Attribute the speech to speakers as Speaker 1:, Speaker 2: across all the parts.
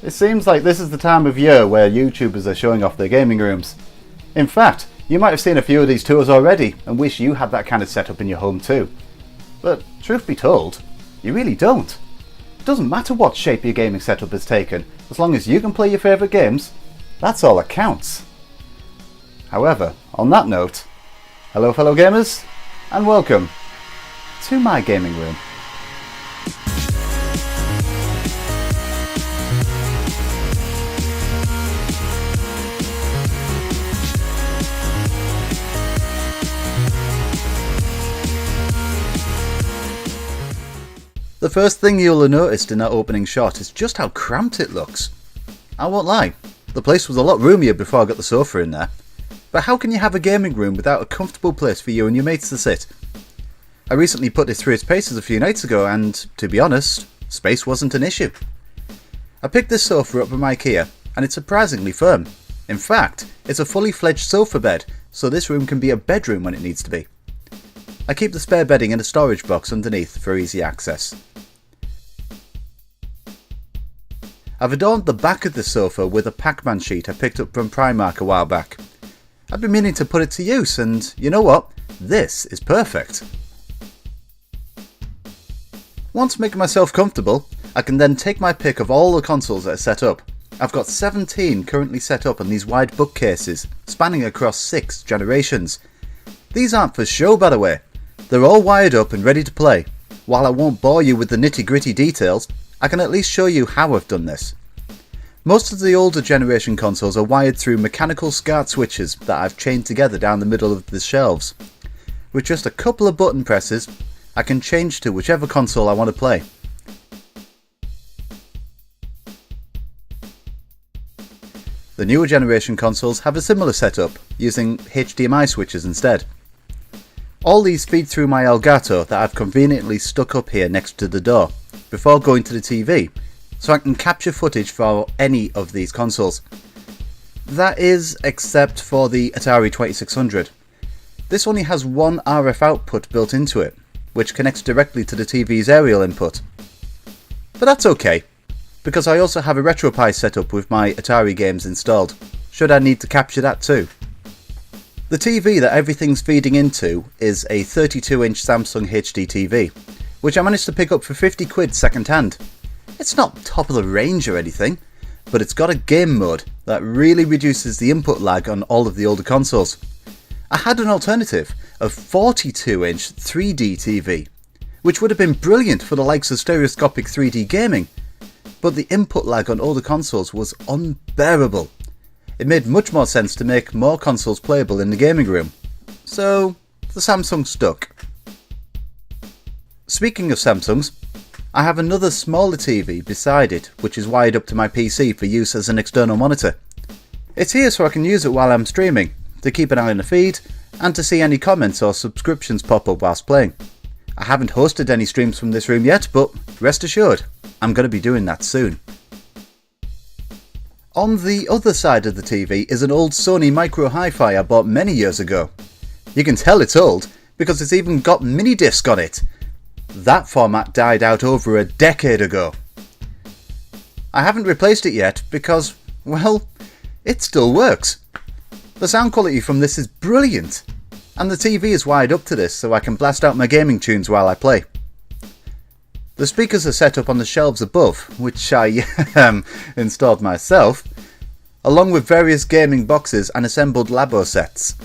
Speaker 1: It seems like this is the time of year where YouTubers are showing off their gaming rooms. In fact, you might have seen a few of these tours already and wish you had that kind of setup in your home too. But truth be told, you really don't. It doesn't matter what shape your gaming setup has taken, as long as you can play your favourite games, that's all that counts. However, on that note, hello fellow gamers, and welcome to my gaming room. The first thing you'll have noticed in that opening shot is just how cramped it looks. I won't lie, the place was a lot roomier before I got the sofa in there. But how can you have a gaming room without a comfortable place for you and your mates to sit? I recently put this through its paces a few nights ago and, to be honest, space wasn't an issue. I picked this sofa up from IKEA and it's surprisingly firm. In fact, it's a fully fledged sofa bed, so this room can be a bedroom when it needs to be. I keep the spare bedding in a storage box underneath for easy access. I've adorned the back of the sofa with a Pac-Man sheet I picked up from Primark a while back. I've been meaning to put it to use and you know what? This is perfect. Once making myself comfortable, I can then take my pick of all the consoles that are set up. I've got 17 currently set up on these wide bookcases, spanning across 6 generations. These aren't for show, by the way. They're all wired up and ready to play. While I won't bore you with the nitty-gritty details, I can at least show you how I've done this. Most of the older generation consoles are wired through mechanical SCART switches that I've chained together down the middle of the shelves. With just a couple of button presses, I can change to whichever console I want to play. The newer generation consoles have a similar setup, using HDMI switches instead. All these feed through my Elgato that I've conveniently stuck up here next to the door, before going to the TV, so I can capture footage for any of these consoles. That is, except for the Atari 2600. This only has one RF output built into it, which connects directly to the TV's aerial input. But that's okay, because I also have a RetroPie set up with my Atari games installed, should I need to capture that too. The TV that everything's feeding into is a 32-inch Samsung HD TV, which I managed to pick up for 50 quid second hand. It's not top of the range or anything, but it's got a game mode that really reduces the input lag on all of the older consoles. I had an alternative, a 42-inch 3D TV, which would have been brilliant for the likes of stereoscopic 3D gaming, but the input lag on older consoles was unbearable. It made much more sense to make more consoles playable in the gaming room, so the Samsung stuck. Speaking of Samsungs, I have another smaller TV beside it which is wired up to my PC for use as an external monitor. It's here so I can use it while I'm streaming, to keep an eye on the feed, and to see any comments or subscriptions pop up whilst playing. I haven't hosted any streams from this room yet, but rest assured, I'm going to be doing that soon. On the other side of the TV is an old Sony Micro Hi-Fi I bought many years ago. You can tell it's old because it's even got mini disc on it. That format died out over a decade ago. I haven't replaced it yet because, well, it still works. The sound quality from this is brilliant, and the TV is wired up to this so I can blast out my gaming tunes while I play. The speakers are set up on the shelves above, which I installed myself, along with various gaming boxes and assembled Labo sets.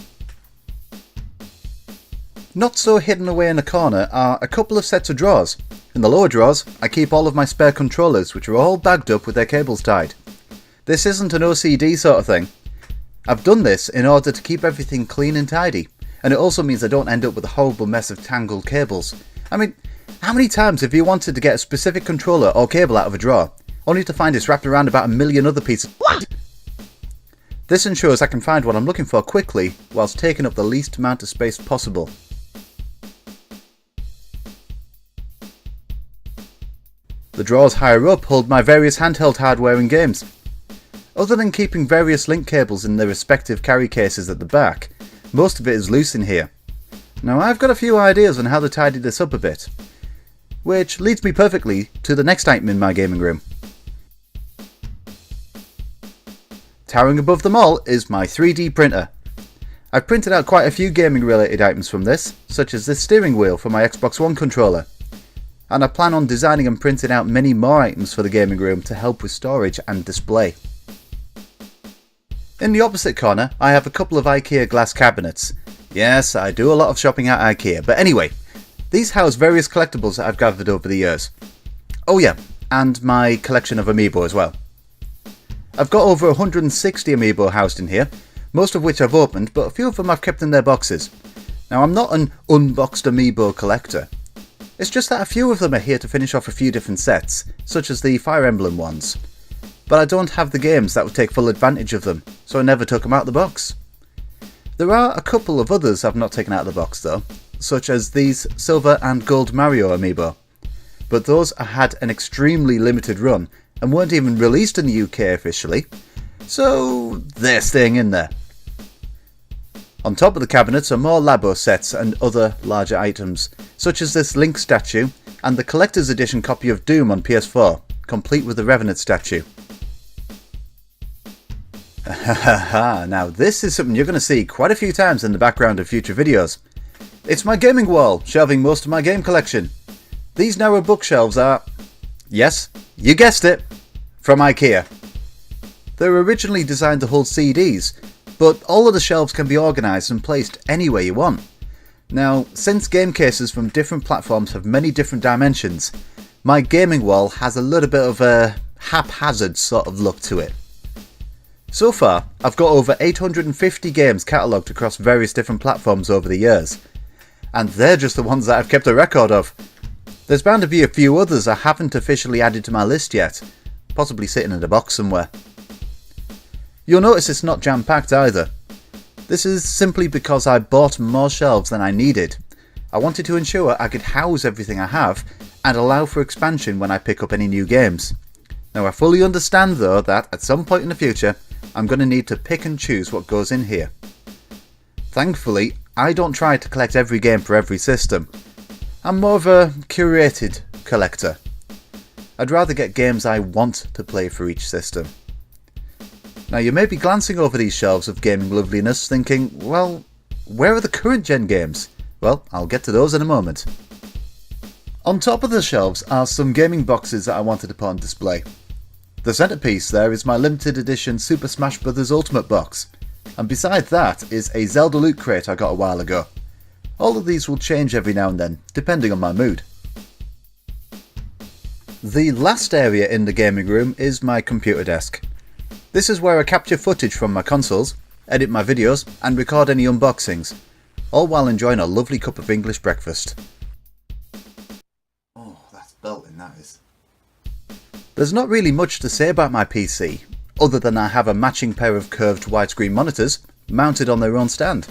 Speaker 1: Not so hidden away in a corner are a couple of sets of drawers. In the lower drawers, I keep all of my spare controllers, which are all bagged up with their cables tied. This isn't an OCD sort of thing. I've done this in order to keep everything clean and tidy, and it also means I don't end up with a horrible mess of tangled cables. I mean, how many times have you wanted to get a specific controller or cable out of a drawer, only to find it's wrapped around about a million other pieces? What? This ensures I can find what I'm looking for quickly, whilst taking up the least amount of space possible. The drawers higher up hold my various handheld hardware and games. Other than keeping various link cables in their respective carry cases at the back, most of it is loose in here. Now I've got a few ideas on how to tidy this up a bit, which leads me perfectly to the next item in my gaming room. towering above them all is my 3D printer. I've printed out quite a few gaming related items from this, such as this steering wheel for my Xbox One controller. And I plan on designing and printing out many more items for the gaming room to help with storage and display. In the opposite corner, I have a couple of IKEA glass cabinets. Yes, I do a lot of shopping at IKEA, but anyway, these house various collectibles that I've gathered over the years. Oh yeah, and my collection of Amiibo as well. I've got over 160 Amiibo housed in here, most of which I've opened, but a few of them I've kept in their boxes. Now, I'm not an unboxed Amiibo collector. It's just that a few of them are here to finish off a few different sets, such as the Fire Emblem ones. But I don't have the games that would take full advantage of them, so I never took them out of the box. There are a couple of others I've not taken out of the box though, such as these Silver and Gold Mario Amiibo. But those had an extremely limited run and weren't even released in the UK officially, so they're staying in there. On top of the cabinets are more Labo sets and other larger items, such as this Link statue and the collector's edition copy of Doom on PS4, complete with the Revenant statue. Now this is something you're going to see quite a few times in the background of future videos. It's my gaming wall, shelving most of my game collection. These narrow bookshelves are, yes, you guessed it, from IKEA. They were originally designed to hold CDs, but all of the shelves can be organised and placed anywhere you want. Now, since game cases from different platforms have many different dimensions, my gaming wall has a little bit of a haphazard sort of look to it. So far, I've got over 850 games catalogued across various different platforms over the years, and they're just the ones that I've kept a record of. There's bound to be a few others I haven't officially added to my list yet, possibly sitting in a box somewhere. You'll notice it's not jam-packed either. This is simply because I bought more shelves than I needed. I wanted to ensure I could house everything I have and allow for expansion when I pick up any new games. Now I fully understand though that at some point in the future I'm going to need to pick and choose what goes in here. Thankfully, I don't try to collect every game for every system. I'm more of a curated collector. I'd rather get games I want to play for each system. Now you may be glancing over these shelves of gaming loveliness thinking, well, where are the current gen games? Well, I'll get to those in a moment. On top of the shelves are some gaming boxes that I wanted to put on display. The centrepiece there is my limited edition Super Smash Bros. Ultimate box, and beside that is a Zelda loot crate I got a while ago. All of these will change every now and then, depending on my mood. The last area in the gaming room is my computer desk. This is where I capture footage from my consoles, edit my videos and record any unboxings, all while enjoying a lovely cup of English breakfast. Oh, that's belting, that is. There's not really much to say about my PC, other than I have a matching pair of curved widescreen monitors mounted on their own stand.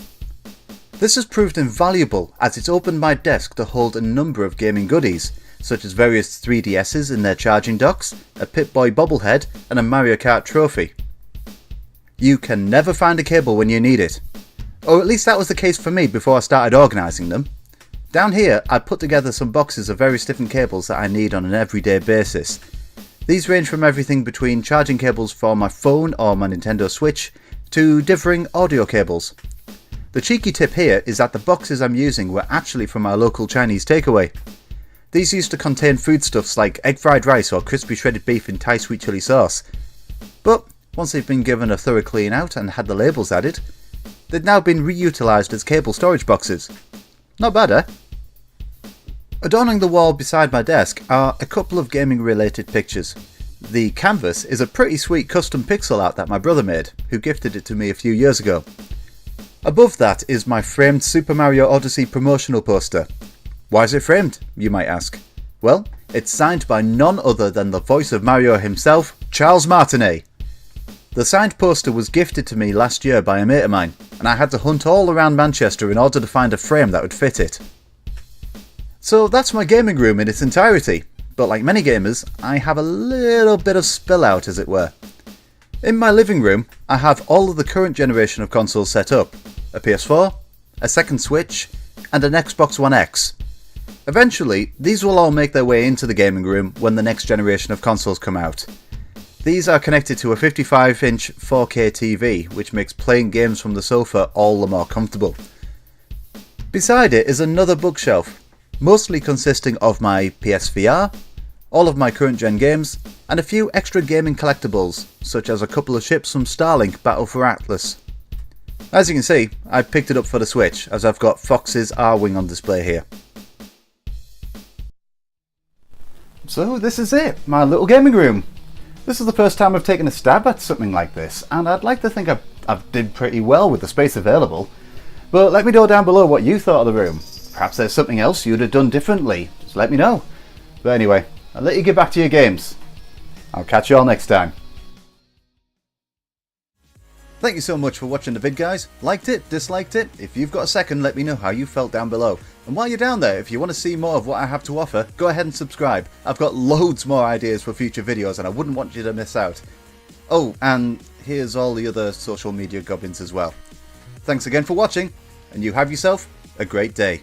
Speaker 1: This has proved invaluable as it's opened my desk to hold a number of gaming goodies, such as various 3DSs in their charging docks, a Pip-Boy bobblehead and a Mario Kart trophy. You can never find a cable when you need it. Or at least that was the case for me before I started organising them. Down here I put together some boxes of various different cables that I need on an everyday basis. These range from everything between charging cables for my phone or my Nintendo Switch to differing audio cables. The cheeky tip here is that the boxes I'm using were actually from our local Chinese takeaway. These used to contain foodstuffs like egg fried rice or crispy shredded beef in Thai sweet chilli sauce. But once they've been given a thorough clean out and had the labels added, they've now been reutilised as cable storage boxes. Not bad, eh? Adorning the wall beside my desk are a couple of gaming related pictures. The canvas is a pretty sweet custom pixel art that my brother made, who gifted it to me a few years ago. Above that is my framed Super Mario Odyssey promotional poster. Why is it framed, you might ask? Well, it's signed by none other than the voice of Mario himself, Charles Martinet. The signed poster was gifted to me last year by a mate of mine, and I had to hunt all around Manchester in order to find a frame that would fit it. So that's my gaming room in its entirety, but like many gamers, I have a little bit of spill out as it were. In my living room, I have all of the current generation of consoles set up, a PS4, a second Switch, and an Xbox One X. Eventually, these will all make their way into the gaming room when the next generation of consoles come out. These are connected to a 55-inch 4K TV, which makes playing games from the sofa all the more comfortable. Beside it is another bookshelf, mostly consisting of my PSVR, all of my current gen games, and a few extra gaming collectibles, such as a couple of ships from Starlink Battle for Atlas. As you can see, I picked it up for the Switch, as I've got Fox's R-Wing on display here. So this is it, my little gaming room. This is the first time I've taken a stab at something like this, and I'd like to think I've did pretty well with the space available. But let me know down below what you thought of the room. Perhaps there's something else you'd have done differently. Just let me know. But anyway, I'll let you get back to your games. I'll catch you all next time. Thank you so much for watching the vid, guys. Liked it? Disliked it? If you've got a second, let me know how you felt down below. And while you're down there, if you want to see more of what I have to offer, go ahead and subscribe. I've got loads more ideas for future videos and I wouldn't want you to miss out. Oh, and here's all the other social media goblins as well. Thanks again for watching, and you have yourself a great day.